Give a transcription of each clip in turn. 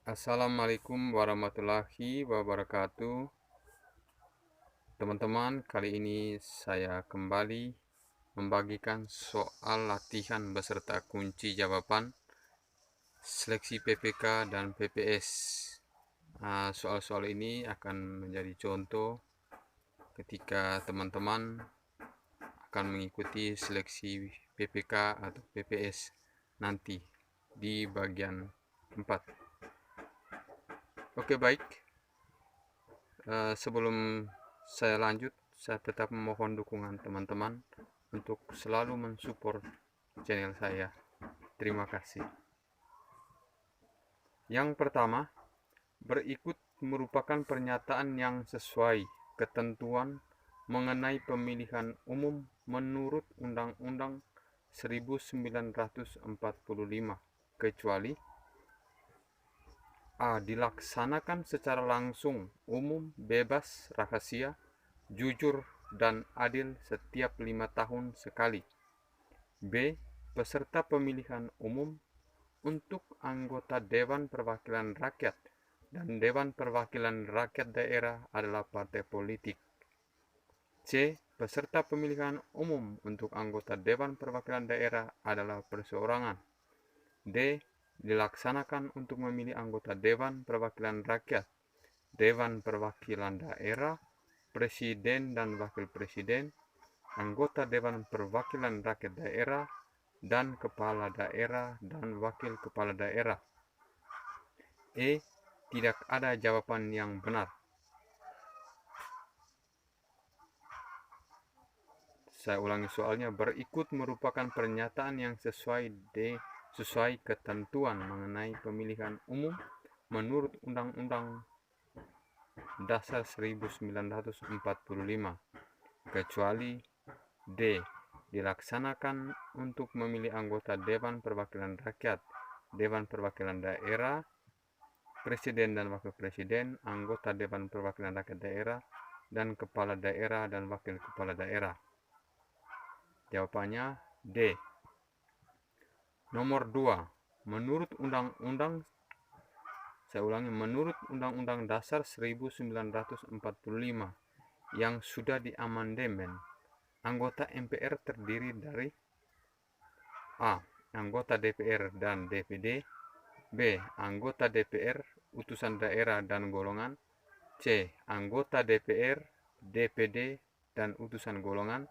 Assalamualaikum warahmatullahi wabarakatuh. Teman-teman, kali ini saya kembali membagikan soal latihan beserta kunci jawaban seleksi PPK dan PPS. Soal-soal ini akan menjadi contoh ketika teman-teman akan mengikuti seleksi PPK atau PPS nanti di bagian 4. Oke, baik. Sebelum saya lanjut, saya tetap memohon dukungan teman-teman untuk selalu mensupport channel saya. Terima kasih. Yang pertama, berikut merupakan pernyataan yang sesuai ketentuan mengenai pemilihan umum menurut Undang-Undang 1945, kecuali A. Dilaksanakan secara langsung, umum, bebas, rahasia, jujur, dan adil setiap 5 tahun sekali. B. Peserta pemilihan umum untuk anggota Dewan Perwakilan Rakyat dan Dewan Perwakilan Rakyat Daerah adalah partai politik. C. Peserta pemilihan umum untuk anggota Dewan Perwakilan Daerah adalah perseorangan. D. Dilaksanakan untuk memilih anggota Dewan Perwakilan Rakyat, Dewan Perwakilan Daerah, Presiden dan Wakil Presiden, anggota Dewan Perwakilan Rakyat Daerah, dan Kepala Daerah dan Wakil Kepala Daerah. E. Tidak ada jawaban yang benar. Saya ulangi soalnya. Berikut merupakan pernyataan yang sesuai ketentuan mengenai pemilihan umum menurut Undang-Undang Dasar 1945, kecuali D. Dilaksanakan untuk memilih anggota Dewan Perwakilan Rakyat, Dewan Perwakilan Daerah, Presiden dan Wakil Presiden, anggota Dewan Perwakilan Rakyat Daerah, dan Kepala Daerah dan Wakil Kepala Daerah. Jawabannya D. Nomor 2. Menurut Undang-Undang Dasar 1945 yang sudah diamandemen, anggota MPR terdiri dari A. Anggota DPR dan DPD. B. Anggota DPR, utusan daerah dan golongan. C. Anggota DPR, DPD, dan utusan golongan.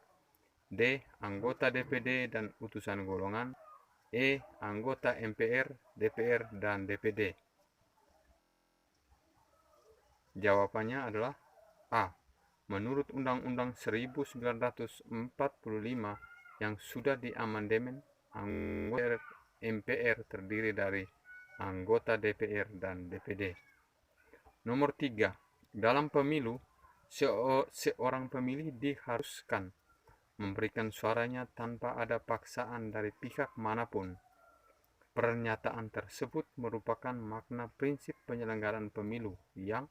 D. Anggota DPD dan utusan golongan. E. Anggota MPR, DPR, dan DPD. Jawabannya adalah A. Menurut Undang-Undang 1945 yang sudah diamandemen, anggota MPR terdiri dari anggota DPR dan DPD. Nomor 3. Dalam pemilu, seorang pemilih diharuskan memberikan suaranya tanpa ada paksaan dari pihak manapun. Pernyataan tersebut merupakan makna prinsip penyelenggaraan pemilu yang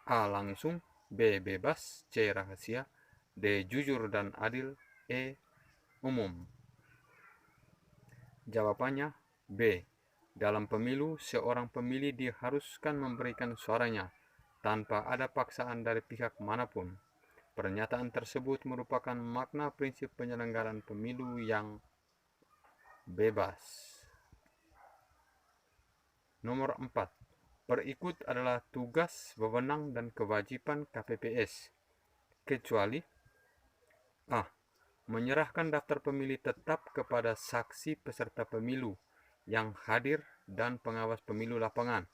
A. Langsung, B. Bebas, C. Rahasia, D. Jujur dan adil, E. Umum. Jawabannya B. Dalam pemilu, seorang pemilih diharuskan memberikan suaranya tanpa ada paksaan dari pihak manapun. Pernyataan tersebut merupakan makna prinsip penyelenggaraan pemilu yang bebas. Nomor 4. Berikut adalah tugas, wewenang, dan kewajiban KPPS, kecuali A. Menyerahkan daftar pemilih tetap kepada saksi peserta pemilu yang hadir dan pengawas pemilu lapangan.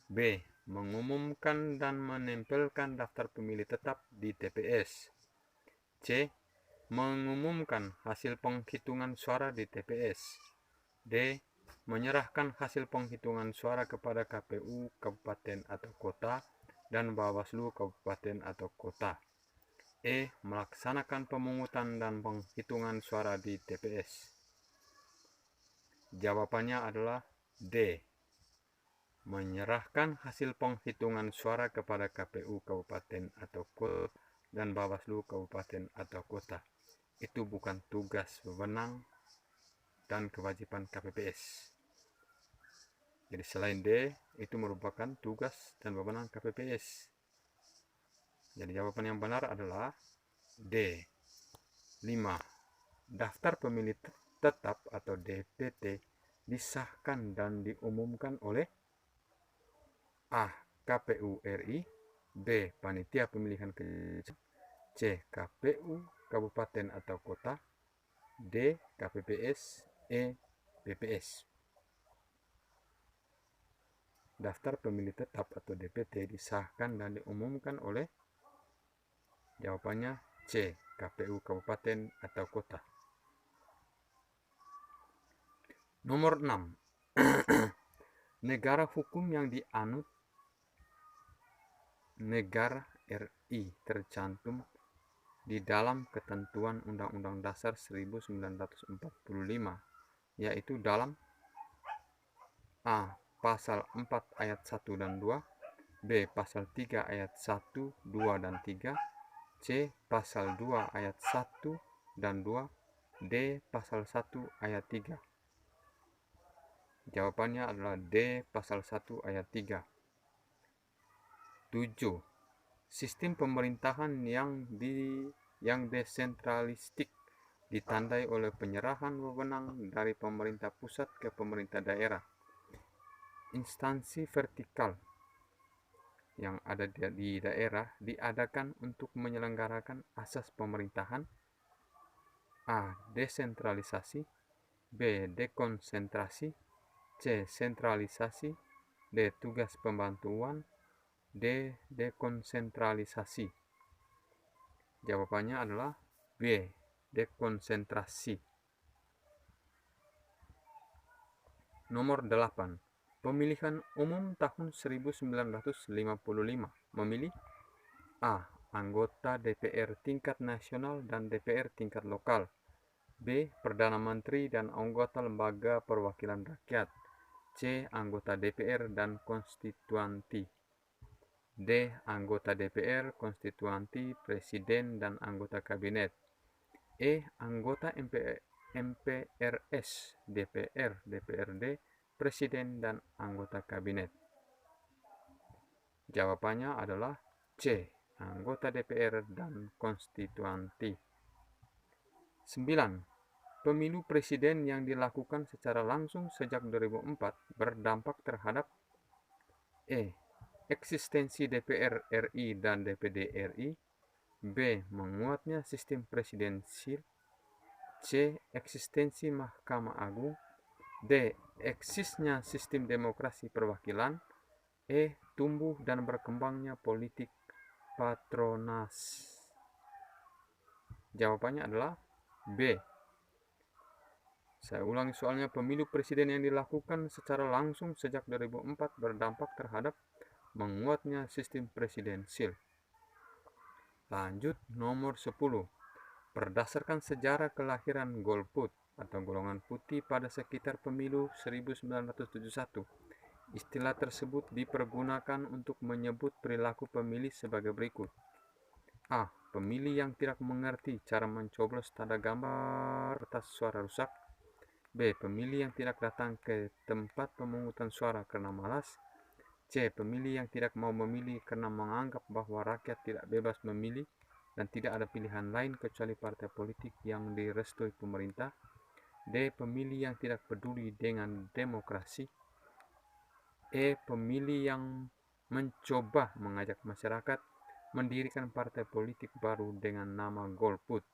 B. Mengumumkan dan menempelkan daftar pemilih tetap di TPS. C. Mengumumkan hasil penghitungan suara di TPS. D. Menyerahkan hasil penghitungan suara kepada KPU kabupaten atau kota dan Bawaslu kabupaten atau kota. E. Melaksanakan pemungutan dan penghitungan suara di TPS. Jawabannya adalah D. Menyerahkan hasil penghitungan suara kepada KPU kabupaten atau kota dan Bawaslu kabupaten atau kota. Itu bukan tugas, wewenang, dan kewajiban KPPS. Jadi selain D, itu merupakan tugas dan wewenang KPPS. Jadi jawaban yang benar adalah D. 5. Daftar pemilih tetap atau DPT disahkan dan diumumkan oleh A. KPU RI, B. Panitia Pemilihan Kecamatan, C. KPU Kabupaten atau Kota, D. KPPS, E. BPS. Daftar pemilih tetap atau DPT disahkan dan diumumkan oleh, jawabannya C. KPU Kabupaten atau Kota. Nomor 6. Negara hukum yang dianut negara RI tercantum di dalam ketentuan Undang-Undang Dasar 1945, yaitu dalam A. Pasal 4 ayat 1 dan 2, B. Pasal 3 ayat 1, 2, dan 3, C. Pasal 2 ayat 1 dan 2, D. Pasal 1 ayat 3. Jawabannya adalah D. Pasal 1 ayat 3. 7. Sistem pemerintahan yang desentralistik ditandai oleh penyerahan wewenang dari pemerintah pusat ke pemerintah daerah. Instansi vertikal yang ada di daerah diadakan untuk menyelenggarakan asas pemerintahan: A. Desentralisasi, B. Dekonsentrasi, C. Sentralisasi, D. Tugas pembantuan, D. Dekonsentralisasi. Jawabannya adalah B. Dekonsentrasi. Nomor 8. Pemilihan umum tahun 1955 memilih A. Anggota DPR tingkat nasional dan DPR tingkat lokal, B. Perdana Menteri dan anggota lembaga perwakilan rakyat, C. Anggota DPR dan konstituanti, D. Anggota DPR, konstituanti, presiden, dan anggota kabinet, E. Anggota MPRS, DPR, DPRD, presiden, dan anggota kabinet. Jawabannya adalah C. Anggota DPR dan konstituanti. 9. Pemilu presiden yang dilakukan secara langsung sejak 2004 berdampak terhadap E. Eksistensi DPR RI dan DPD RI, B. Menguatnya sistem presidensil, C. Eksistensi Mahkamah Agung, D. Eksisnya sistem demokrasi perwakilan, E. Tumbuh dan berkembangnya politik patronas. Jawabannya adalah B. Saya ulangi soalnya. Pemilu presiden yang dilakukan secara langsung sejak 2004 berdampak terhadap menguatnya sistem presidensil. Lanjut, nomor 10. Berdasarkan sejarah kelahiran golput atau golongan putih pada sekitar pemilu 1971, istilah tersebut dipergunakan untuk menyebut perilaku pemilih sebagai berikut. A. Pemilih yang tidak mengerti cara mencoblos tanda gambar kertas suara rusak. B. Pemilih yang tidak datang ke tempat pemungutan suara karena malas. C. Pemilih yang tidak mau memilih karena menganggap bahwa rakyat tidak bebas memilih dan tidak ada pilihan lain kecuali partai politik yang direstui pemerintah. D. Pemilih yang tidak peduli dengan demokrasi. E. Pemilih yang mencoba mengajak masyarakat mendirikan partai politik baru dengan nama golput.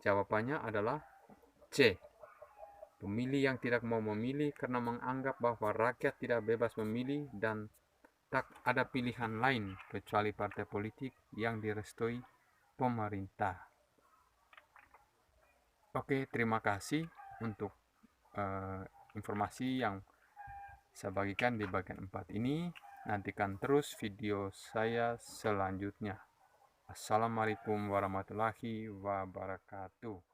Jawabannya adalah C. Pemilih yang tidak mau memilih karena menganggap bahwa rakyat tidak bebas memilih dan tak ada pilihan lain kecuali partai politik yang direstui pemerintah. Oke, terima kasih untuk informasi yang saya bagikan di bagian 4 ini. Nantikan terus video saya selanjutnya. Assalamualaikum warahmatullahi wabarakatuh.